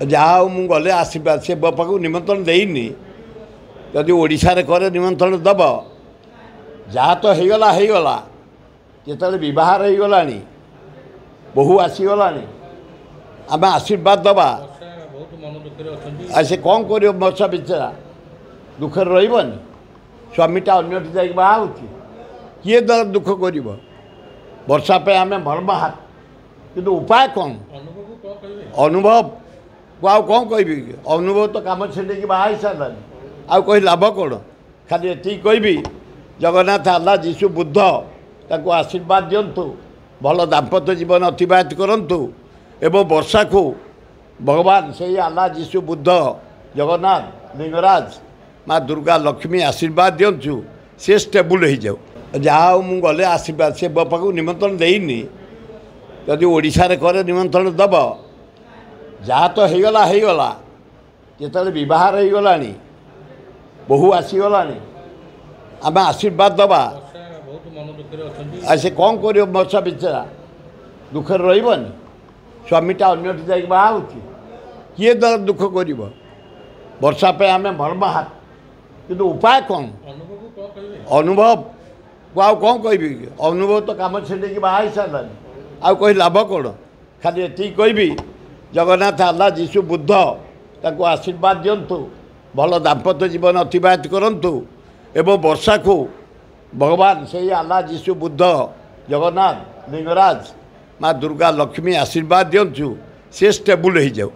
जहाँ मु गले आशीर्वाद से बापा को निमंत्रण देनी जदि ओडिशा करे निमंत्रण दब जहाँ तो होगला होगला जिते बहार हो गला बहु आसीगला आम आशीर्वाद दबा से कौन कर वर्षा बेचारा दुखे रही स्वामीटा अन्य जाकि बाहर किए दर दुख कर वर्षा पे आम भल बाहर किंतु उपाय कौन अनुभव को आउ कौन कह अनुभव तो कम छेड़े बाहर सारा आउ कही लाभ कौन खाली ये कहि जगन्नाथ आल्ला जीशु बुद्ध ताको आशीर्वाद दिंतु भल दाम्पत्य जीवन अतिबाहित करंतु एवं वर्षा को भगवान से आल्ला जीशु बुद्ध जगन्नाथ लिंगराज माँ दुर्गा लक्ष्मी आशीर्वाद दिंचु से स्टेबुल हो जाऊ जहाँ मु गले आशीर्वाद से बापा को निमंत्रण देनी जदि ओडिशा करे निमंत्रण दब जहाँ तो होगला होगला जिते बहार हो गला बहु आसीगला आम आशीर्वाद दबा से कौन कर वर्षा बेचारा दुखे रही स्वामीटा अन्य जाकि बाहर किए दर दुख कर वर्षा पे आम भल बाहर किंतु उपाय कौन अनुभव को आउ कौन कह अनुभव तो कम छेड़े बाहर सारा आउ कही लाभ कौन खाली ये कहि जगन्नाथ आल्ला जीशु बुद्ध ताको आशीर्वाद दिंतु भल दाम्पत्य जीवन अतिबाहित करंतु एवं वर्षा को भगवान से आल्ला जीशु बुद्ध जगन्नाथ लिंगराज माँ दुर्गा लक्ष्मी आशीर्वाद दिंचु से स्टेबुल हो जाऊ।